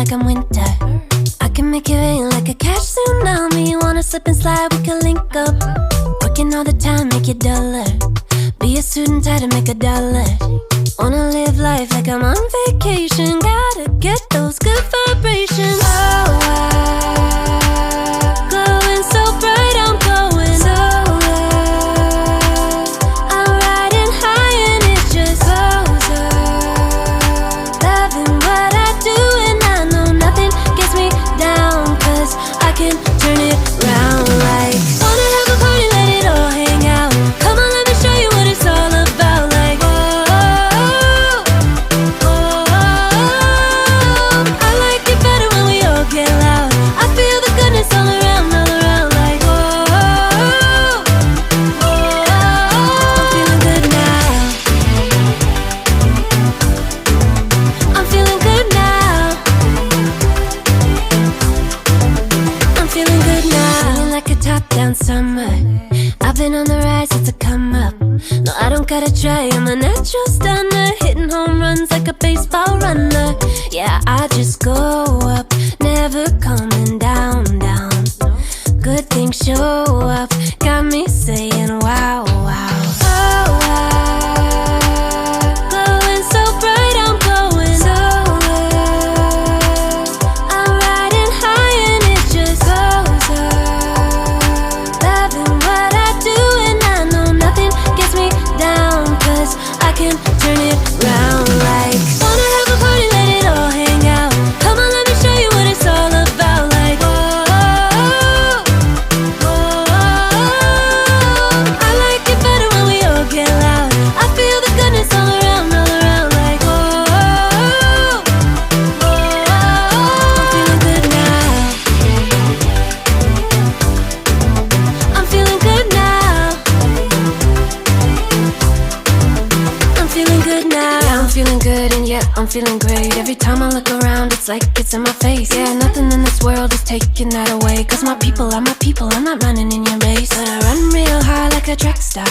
like I'm winter. I can make it rain like a cash tsunami. Wanna slip and slide, we can link up. Working all the time, make it duller. Be a student, try to make $1. Wanna live life like I'm on vacation. Gotta get those good vibrations. Oh, glowing so bright, I'm going solar. I'm riding high and it just goes up. Loving what I do and I know nothing gets me down, 'cause I can turn it round like. Wanna have a party, let it all hang out. Come on, let me show you what it's all about. Like, whoa, I like it better when we all get loud. I feel the goodness all around, like, whoa, I'm feeling good now. I'm feeling good now. I'm feeling good now. Feeling like a top-down summer. I've been on the rise, it's a come up. No, I don't gotta try, I'm a natural stunner. Hitting home runs like a baseball runner. Yeah, I just go up, never coming down, down. Good things show up, got me saying wow, wow. Oh, glowing so bright, I'm going solar. I'm riding high and it just goes up. Loving what I do and I know nothing gets me down, 'cause I can turn it round like. Wanna have a party, let it all hang out. Come on, let me show you what it's all about. Like, whoa, I like it better when we all get loud. I feel the goodness all around, like, whoa, I'm feeling good now. I'm feeling good now. I'm feeling good now. Yeah, I'm feeling good and yeah, I'm feeling great. Every time I look around, it's like it's in my face. Yeah, nothing in this world is taking that away. 'Cause my people are my people, I'm not running in your race. But I run real hard like a track star.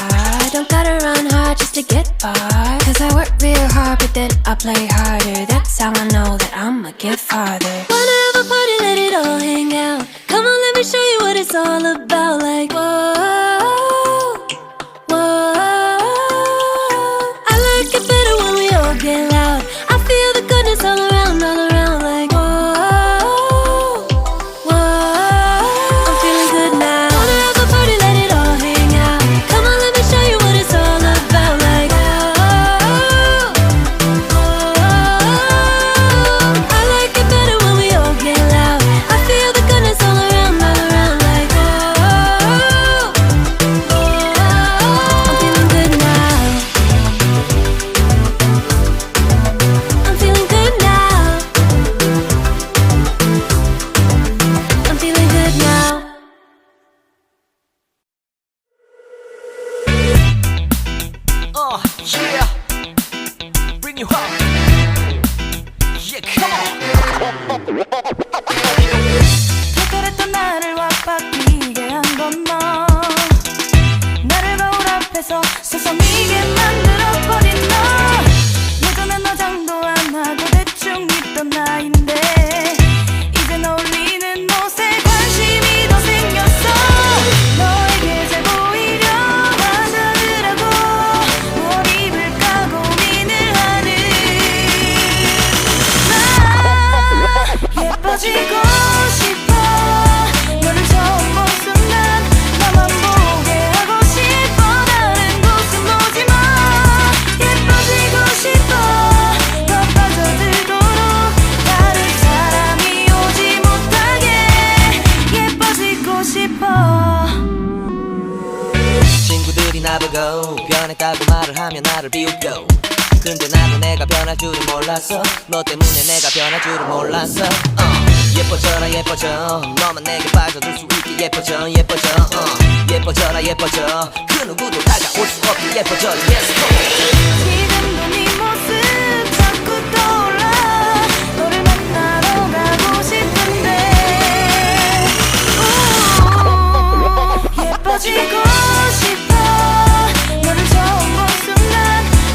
I don't gotta run hard just to get far. 'Cause I work real hard, but then I play harder. That's how I know that I'ma get farther. Wanna have a party, let it all hang out. Come on, let me show you what it's all about. Like, whoa, I like it better when we all get loud. I feel the goodness all around, like, whoa, I'm feeling good now. Wanna have a party, let it all hang out. Come on, let me show you what it's all about. Like, I like it better when we all get loud. I feel the goodness all around, like, I'm feeling good now. I'm feeling good now. I'm feeling good now. Yeah, bring you home. Yeah, come on. 특별했던 나를 와바뀌게 한 건 너. 나를 거울 앞에서 서성이게 만들어버린 너. 예전엔 화장도 안 하고 대충 입던 나인데 이젠 어울리는 옷에 관심이 더 생겼어. 너에게 잘 보이려 하자더라고 뭘 입을까 고민을 하는 나. 예뻐지고 싶어. 너를 처음 본 순간 나만 보게 하고 싶어. 다른 곳은 보지 마. 예뻐지고 싶어. 더 빠져들도록 다른 사람이 오지 못하게 예뻐지고 싶어. 친구들이 나보고 변했다고 말을 하면 나를 비웃고. 근데 나도 내가 변할 줄은 몰랐어. 너 때문에 내가 변할 줄은 몰랐어. 예뻐져라 예뻐져. 너만 내게 빠져들 수 있게 예뻐져 예뻐져. 예뻐져라 예뻐져. 그 누구도 다가올 수 없게 예뻐져. Yes, go. 지금도 네 모습 자꾸 떠올라. 너를 만나러 가고 싶은데 예뻐지고 싶어. 너를 처음 본 순간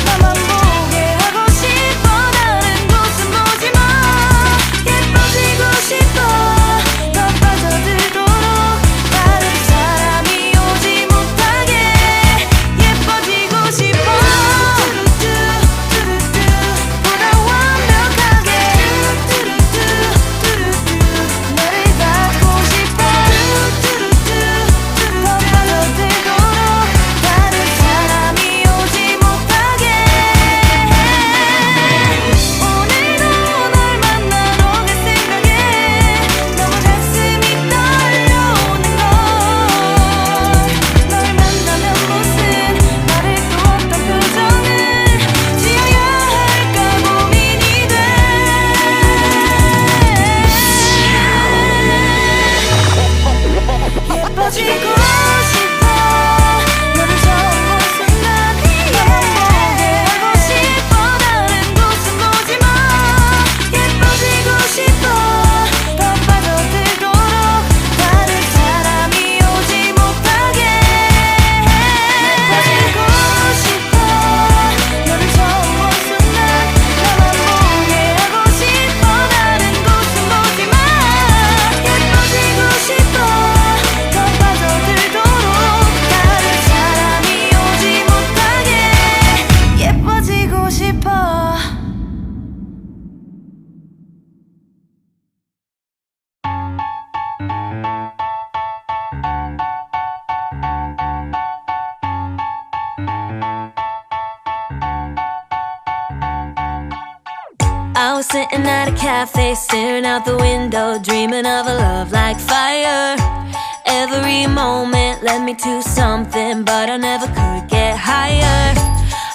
나만 보게 하고 싶어. 다른 곳은 보지 마. 예뻐지고 I was sitting at a cafe, staring out the window, dreaming of a love like fire. Every moment led me to something, but I never could get higher.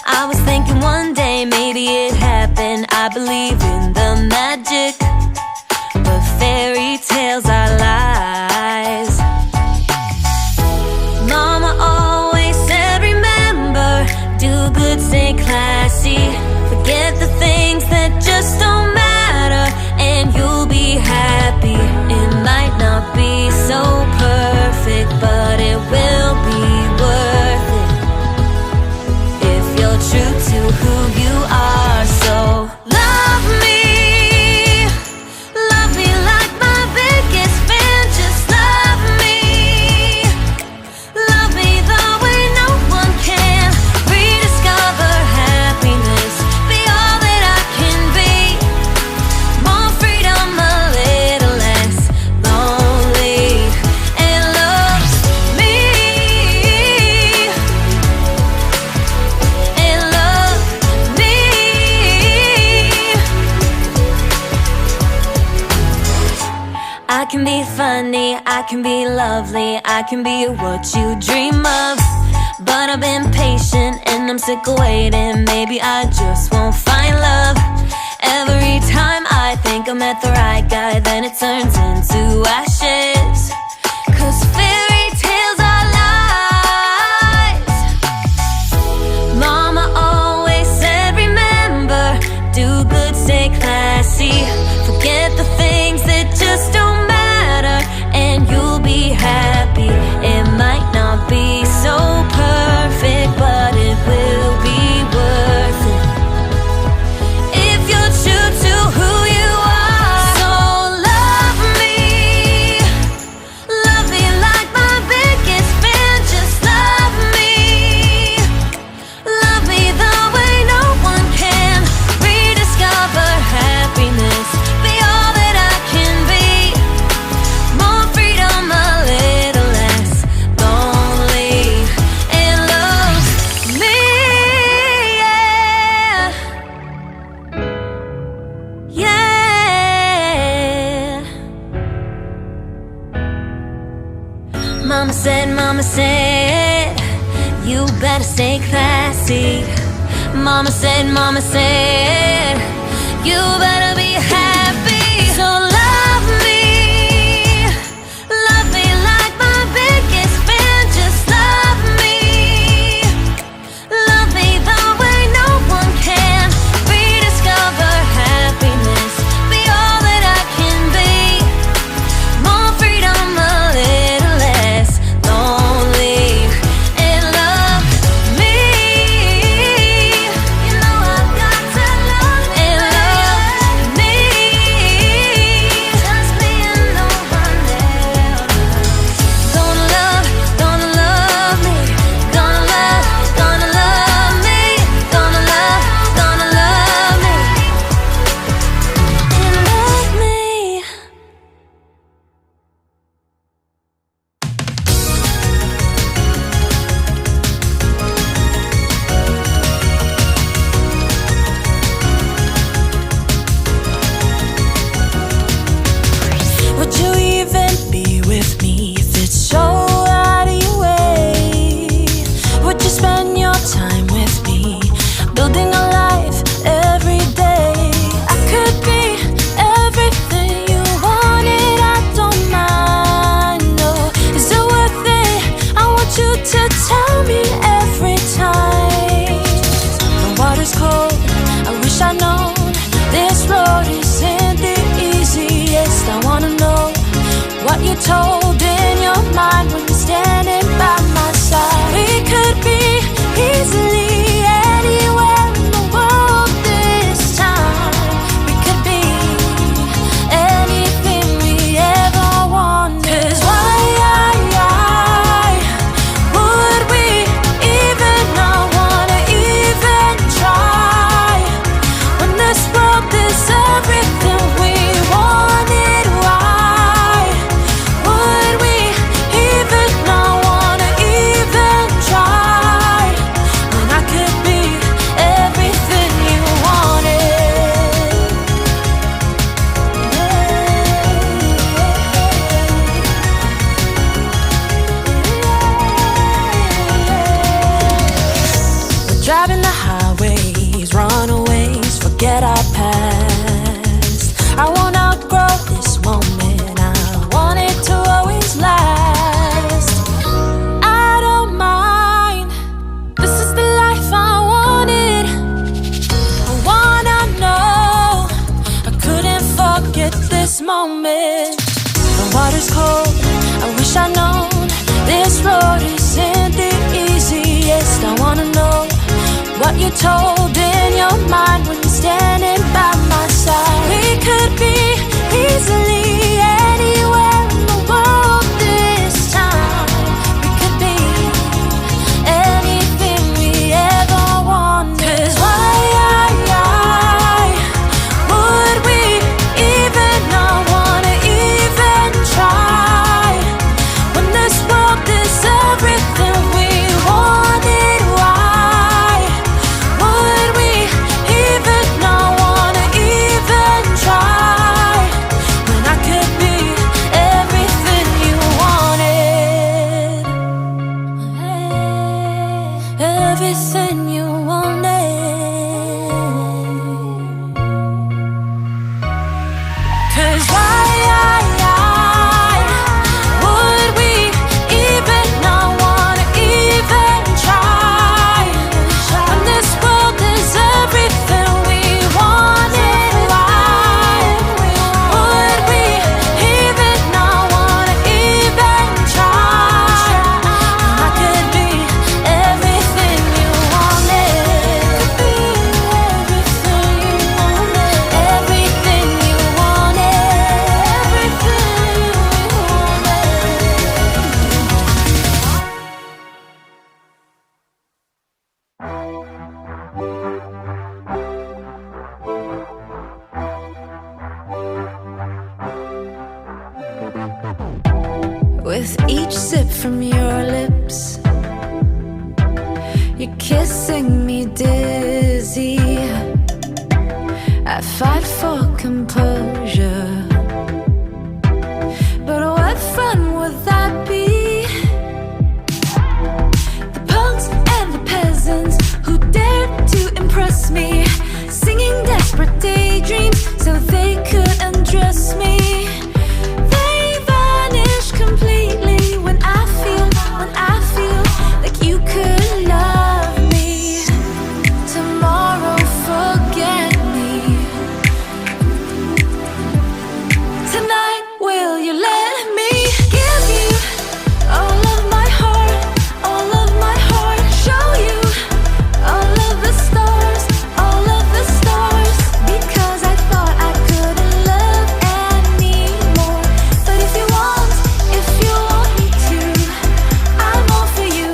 I was thinking one day maybe it happened. I believe in the magic, but fairy tales are lies. Mama always said, remember, do good, stay classy. Forget the things that just don't matter, and you'll be happy. It might not be so perfect, but it will be worth it if you're true to who you are. So love me like my biggest fan. Just love me the way no one can. Rediscover happiness, be all that I can be. More freedom, a little less lonely, and love me, and love me. I can be funny, I can be lovely, I can be what you dream of. But I've been patient and I'm sick of waiting. Maybe I just won't find love. Every time I think I met the right guy, then it turns into ashes. 'Cause fairy tales are lies. Mama always said, remember, do good, stay classy. Forget the things that just don't matter, and you'll be happy. It might not be so perfect, but it will be worth it if you're true to who you are. So love me like my biggest fan. Just love me the way no one can. Rediscover happiness, be all that I can be. More freedom, a little less lonely, and love me, yeah, yeah. Mama said, you better stay classy. Mama said, you better be happy. So love me like my biggest fan. Just love me the way no one can. Rediscover happiness, be all that I can be. More freedom, a little less lonely, and love me. You know I've got to love and love me. Just me and no one else. Gonna love me. Gonna love me. Gonna love me. And love me. Would you even be with me if it's so out of your way? Would you spend your time with me, building a life every day? I could be everything you wanted, I don't mind, no. Is it worth it? I want you to tell me every time. The water's cold, I wish I'd known. This road isn't the easiest. I wanna know what you told in your mind when you're standing by my side. We could be easily anywhere in the world this time. We could be anything we ever wanted. 'Cause why would we even not wanna even try when this world is everything we wanted? Why would we even is cold. I wish I'd known this road isn't the easiest. I wanna know what you're told in your mind when you're standing by my side. We could be easily anywhere in the world this time. We could be anything we ever wanted. 'Cause why would we even not wanna even try when this world is everything we wanted? Why would we even not wanna even try when I could be everything you wanted? Everything you wanted. 'Cause why would we even not wanna even try when this world is everything we wanted? Why would we even not wanna even try when I could be everything you wanted? Everything you wanted. Everything you wanted. Everything you wanted. With each sip from your lips, you're kissing me dizzy. I fight for composure, but what fun would that be? The punks and the peasants who dared to impress me, singing desperate daydreams so they could undress me. They vanish completely when I feel like you could love me. Tomorrow, forget me. Tonight, will you let me give you all of my heart, all of my heart? Show you all of the stars, all of the stars. Because I thought I couldn't love anymore. But if you want me to, I'm all for you.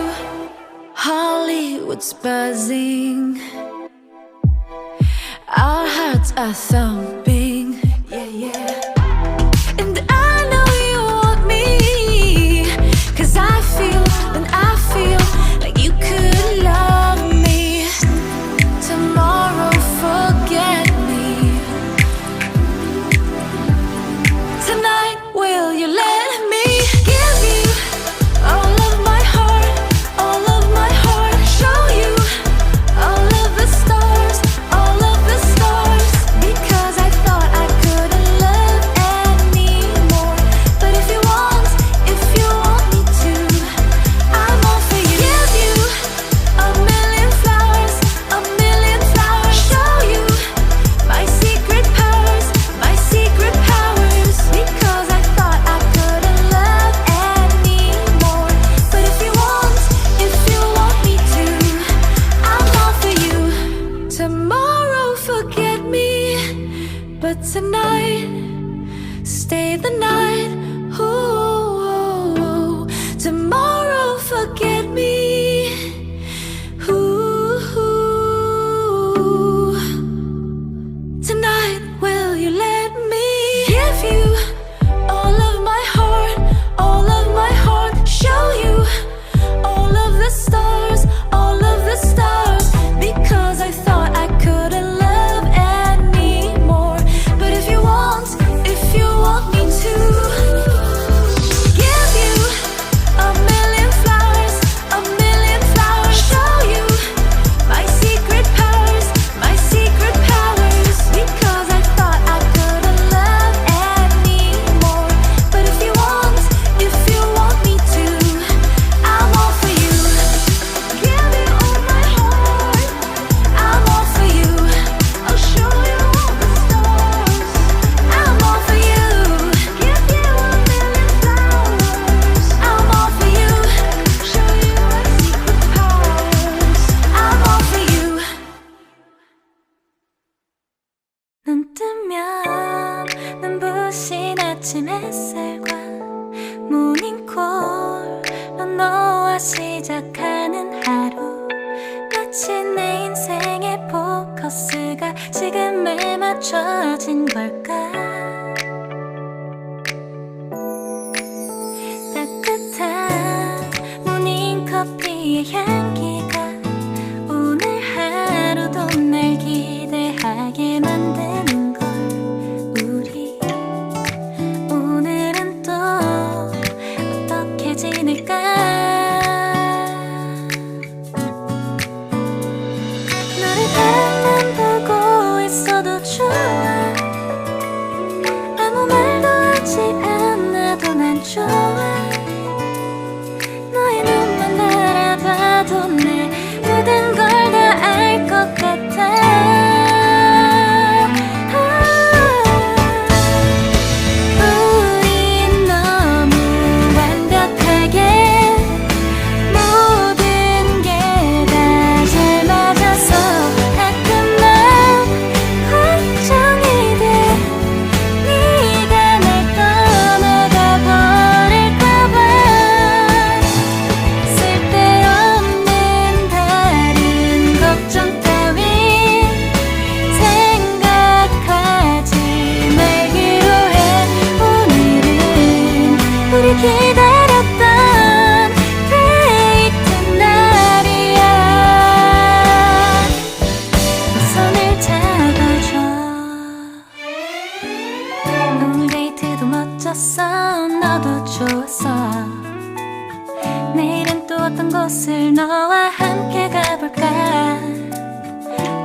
Hollywood's buzzing, our hearts are thumping. Yeah, yeah. And I know you want me, 'cause I feel like you could love me. Tomorrow, forget me. Tonight, will you let me give you all of my heart, all of my heart? Show you all of the stars, all of the stars. Because I 너의 향기가 오늘 하루도 날 기대하게 만드는 걸. 우리 오늘은 또 어떻게 지낼까? 너를 바라만 보고 있어도 좋아. 아무 말도 하지 않아도 난 좋아. 너의 눈만 바라봐도 내 모든 걸 다 알 것 같아. 우린 너무 완벽하게 모든 게 다 잘 맞아서 가끔 난 걱정이 돼. 네가 날 떠나가 버릴까봐. 쓸데없는 다른 걱정 따윈 생각하지 말기로 해. 오늘은 우리 기다렸던 데이트 날이야. 손을 잡아줘. 오늘 데이트도 멋졌어. 너도 좋았어. 내일은 또 어떤 곳을 너와 함께 가볼까?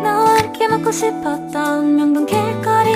너와 함께 먹고 싶었던 명동 길거리